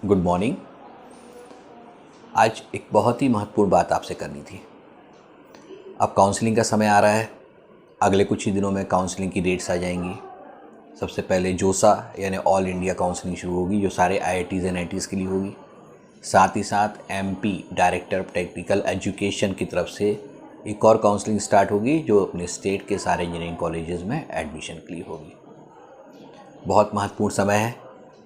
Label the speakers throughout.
Speaker 1: Good morning. आज एक बहुत ही महत्वपूर्ण बात आपसे करनी थी। अब काउंसलिंग का समय आ रहा है। अगले कुछ ही दिनों में काउंसलिंग की डेट्स आ जाएंगी। सबसे पहले जोसा यानी ऑल इंडिया काउंसलिंग शुरू होगी, जो सारे IITs NITs के लिए होगी। साथ ही साथ MP director of technical education की तरफ से एक और काउंसलिंग स्टार्ट होगी, जो अपने स्टेट के सारे इंजीनियरिंग कॉलेजेस में एडमिशन के लिए होगी। बहुत महत्वपूर्ण समय है।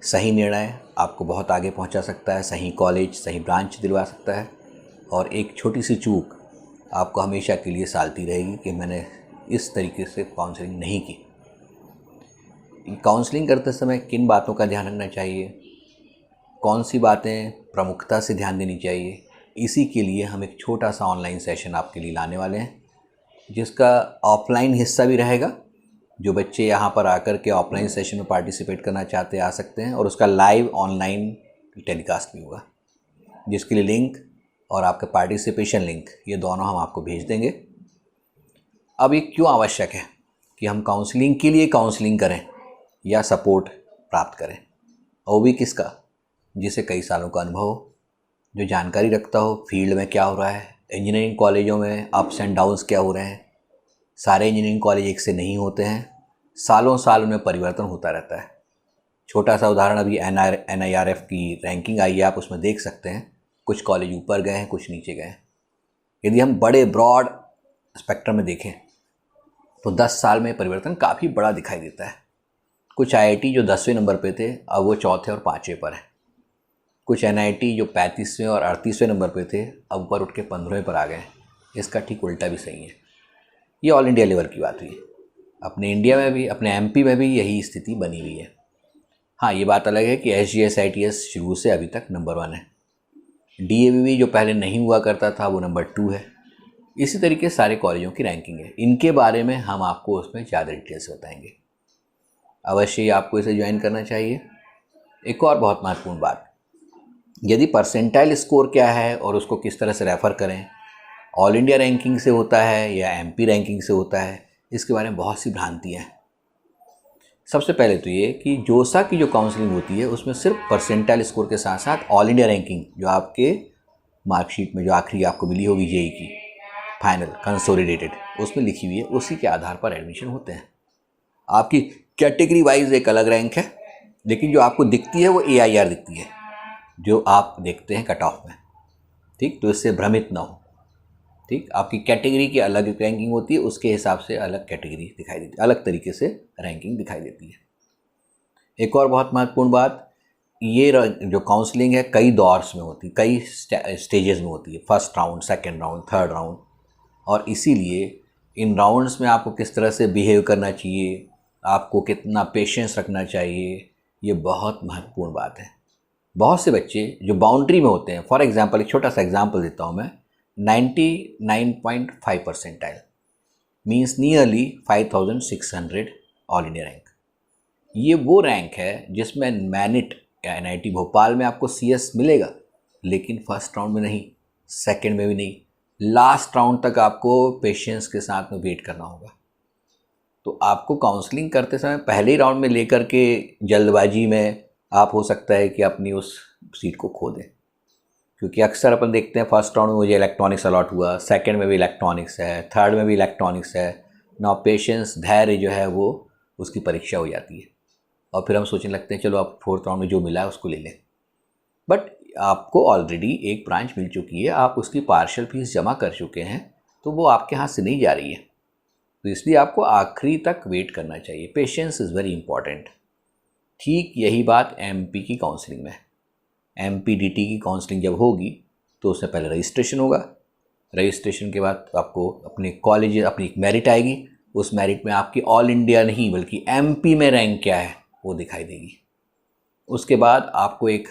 Speaker 1: सही निर्णय आपको बहुत आगे पहुंचा सकता है, सही कॉलेज, सही ब्रांच दिलवा सकता है, और एक छोटी सी चूक आपको हमेशा के लिए सालती रहेगी कि मैंने इस तरीके से काउंसलिंग नहीं की। काउंसलिंग करते समय किन बातों का ध्यान रखना चाहिए, कौन सी बातें प्रमुखता से ध्यान देनी चाहिए, इसी के लिए हम एक छोटा सा ऑनलाइन सेशन आपके लिए लाने वाले हैं, जिसका ऑफलाइन हिस्सा भी रहेगा। जो बच्चे यहाँ पर आकर के ऑफलाइन सेशन में पार्टिसिपेट करना चाहते हैं आ सकते हैं, और उसका लाइव ऑनलाइन टेलीकास्ट भी होगा, जिसके लिए लिंक और आपका पार्टिसिपेशन लिंक ये दोनों हम आपको भेज देंगे। अब ये क्यों आवश्यक है कि हम काउंसलिंग के लिए काउंसलिंग करें या सपोर्ट प्राप्त करें, और भी किसका? जिसे कई सालों का अनुभव हो, जो जानकारी रखता हो फील्ड में क्या हो रहा है, इंजीनियरिंग कॉलेजों में अप्स एंड डाउन्स क्या हो रहे हैं। सारे इंजीनियरिंग कॉलेज एक से नहीं होते हैं, सालों साल उनमें परिवर्तन होता रहता है। छोटा सा उदाहरण, अभी NIRF की रैंकिंग आई है, आप उसमें देख सकते हैं कुछ कॉलेज ऊपर गए हैं, कुछ नीचे गए हैं। यदि हम बड़े ब्रॉड स्पेक्ट्रम में देखें तो 10 साल में परिवर्तन काफ़ी बड़ा दिखाई देता है। कुछ IIT जो 10वें नंबर पे थे, अब वो 4थे और 5वें पर हैं। कुछ NIT जो 35वें और 38वें नंबर पे थे, अब ऊपर उठ के 15वें पर आ गए हैं। इसका ठीक उल्टा भी सही है। ये ऑल इंडिया लेवल की बात हुई। अपने इंडिया में भी, अपने MP में भी यही स्थिति बनी हुई है। हाँ, ये बात अलग है कि SGS ITS शुरू से अभी तक नंबर 1 है। DAVV जो पहले नहीं हुआ करता था वो नंबर 2 है। इसी तरीके सारे कॉलेजों की रैंकिंग है। इनके बारे में हम आपको उसमें ज़्यादा डिटेल से बताएंगे। अवश्य ही आपको इसे ज्वाइन करना चाहिए। एक और बहुत महत्वपूर्ण बात, यदि परसेंटाइल स्कोर क्या है और उसको किस तरह से रेफ़र करें, ऑल इंडिया रैंकिंग से होता है या MP रैंकिंग से होता है, इसके बारे में बहुत सी भ्रांतियाँ हैं। सबसे पहले तो ये कि जोसा की जो काउंसलिंग होती है उसमें सिर्फ परसेंटाइल स्कोर के साथ साथ ऑल इंडिया रैंकिंग जो आपके मार्कशीट में जो आखिरी आपको मिली होगी JEE की फाइनल कंसोलिडेटेड, उसमें लिखी हुई है, उसी के आधार पर एडमिशन होते हैं। आपकी कैटेगरी वाइज एक अलग रैंक है, लेकिन जो आपको दिखती है वो AIR दिखती है, जो आप देखते हैं कट ऑफ में। ठीक, तो इससे भ्रमित ना हो। ठीक, आपकी कैटेगरी की अलग रैंकिंग होती है, उसके हिसाब से अलग कैटेगरी दिखाई देती है, अलग तरीके से रैंकिंग दिखाई देती है। एक और बहुत महत्वपूर्ण बात, ये जो काउंसलिंग है कई दौर्स में होती है, कई स्टेजेस में होती है। First round, second round, third round, और इसीलिए इन राउंड्स में आपको किस तरह से बिहेव करना चाहिए, आपको कितना पेशेंस रखना चाहिए, ये बहुत महत्वपूर्ण बात है। बहुत से बच्चे जो बाउंड्री में होते हैं, फॉर एग्जांपल एक छोटा सा एग्जांपल देता हूँ मैं, 99.5 percentile means nearly 5600 all India rank. ये वो रैंक है जिसमें मैनिट या NIT भोपाल में आपको CS मिलेगा, लेकिन फर्स्ट राउंड में नहीं, सेकंड में भी नहीं, लास्ट राउंड तक आपको पेशेंस के साथ में वेट करना होगा। तो आपको काउंसलिंग करते समय पहले ही राउंड में लेकर के जल्दबाजी में आप हो सकता है कि अपनी उस सीट को खो दें, क्योंकि अक्सर अपन देखते हैं फर्स्ट राउंड में मुझे इलेक्ट्रॉनिक्स अलॉट हुआ, सेकंड में भी इलेक्ट्रॉनिक्स है, थर्ड में भी इलेक्ट्रॉनिक्स है। नाउ पेशेंस, धैर्य जो है वो उसकी परीक्षा हो जाती है, और फिर हम सोचने लगते हैं चलो अब फोर्थ राउंड में जो मिला है उसको ले लें। बट आपको ऑलरेडी एक ब्रांच मिल चुकी है, आप उसकी पार्शियल फीस जमा कर चुके हैं, तो वो आपके हाथ से नहीं जा रही है। तो इसलिए आपको आखिरी तक वेट करना चाहिए। Patience is very important. ठीक यही बात MP की काउंसलिंग में, MPDT की काउंसलिंग जब होगी तो उससे पहले रजिस्ट्रेशन होगा। रजिस्ट्रेशन के बाद आपको अपने कॉलेज, अपनी एक मेरिट आएगी, उस मेरिट में आपकी ऑल इंडिया नहीं बल्कि MP में रैंक क्या है वो दिखाई देगी। उसके बाद आपको एक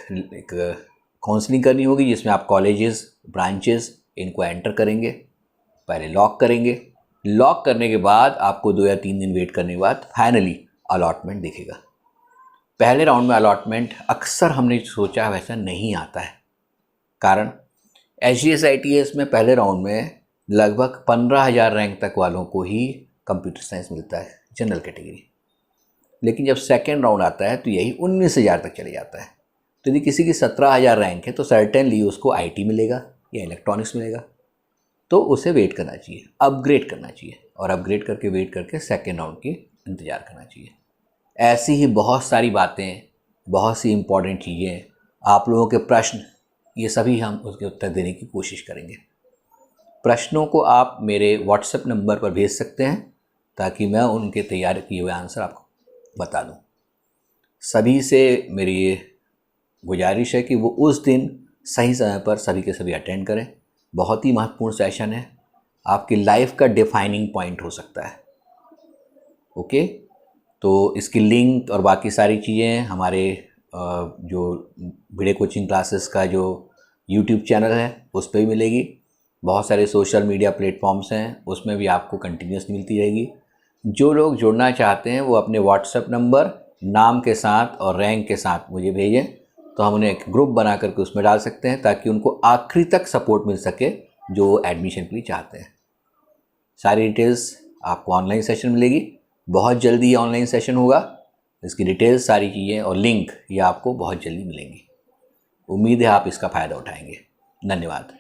Speaker 1: काउंसलिंग करनी होगी, जिसमें आप कॉलेजेस, ब्रांचेस इनको एंटर करेंगे, पहले लॉक करेंगे। लॉक करने के बाद आपको 2 या 3 दिन वेट करने के बाद फाइनली अलॉटमेंट दिखेगा। पहले राउंड में अलॉटमेंट अक्सर हमने सोचा वैसा नहीं आता है। कारण SGS ITS में पहले राउंड में लगभग 15,000 रैंक तक वालों को ही कंप्यूटर साइंस मिलता है, जनरल कैटेगरी। लेकिन जब सेकेंड राउंड आता है तो यही 19,000 तक चले जाता है। तो यदि किसी की 17,000 रैंक है तो सर्टेनली उसको आईटी मिलेगा या इलेक्ट्रॉनिक्स मिलेगा, तो उसे वेट करना चाहिए, अपग्रेड करना चाहिए, और अपग्रेड करके वेट करके सेकेंड राउंड की इंतज़ार करना चाहिए। ऐसी ही बहुत सारी बातें, बहुत सी इम्पॉर्टेंट चीज़ें, आप लोगों के प्रश्न, ये सभी हम उसके उत्तर देने की कोशिश करेंगे। प्रश्नों को आप मेरे व्हाट्सएप नंबर पर भेज सकते हैं ताकि मैं उनके तैयार किए हुए आंसर आपको बता दूं। सभी से मेरी ये गुजारिश है कि वो उस दिन सही समय पर सभी के सभी अटेंड करें। बहुत ही महत्वपूर्ण सेशन है, आपकी लाइफ का डिफाइनिंग पॉइंट हो सकता है। ओके, तो इसकी लिंक और बाकी सारी चीज़ें हमारे जो वीडियो कोचिंग क्लासेस का जो यूट्यूब चैनल है उस पर भी मिलेगी। बहुत सारे सोशल मीडिया प्लेटफॉर्म्स हैं, उसमें भी आपको कंटिन्यूस मिलती रहेगी। जो लोग जुड़ना चाहते हैं वो अपने व्हाट्सएप नंबर नाम के साथ और रैंक के साथ मुझे भेजें, तो हम उन्हें एक ग्रुप बना करके उसमें डाल सकते हैं ताकि उनको आखिरी तक सपोर्ट मिल सके जो एडमिशन के लिए चाहते हैं। सारी डिटेल्स आपको ऑनलाइन सेशन मिलेगी, बहुत जल्दी ये ऑनलाइन सेशन होगा। इसकी डिटेल्स, सारी चीज़ें और लिंक ये आपको बहुत जल्दी मिलेंगी। उम्मीद है आप इसका फ़ायदा उठाएंगे। धन्यवाद।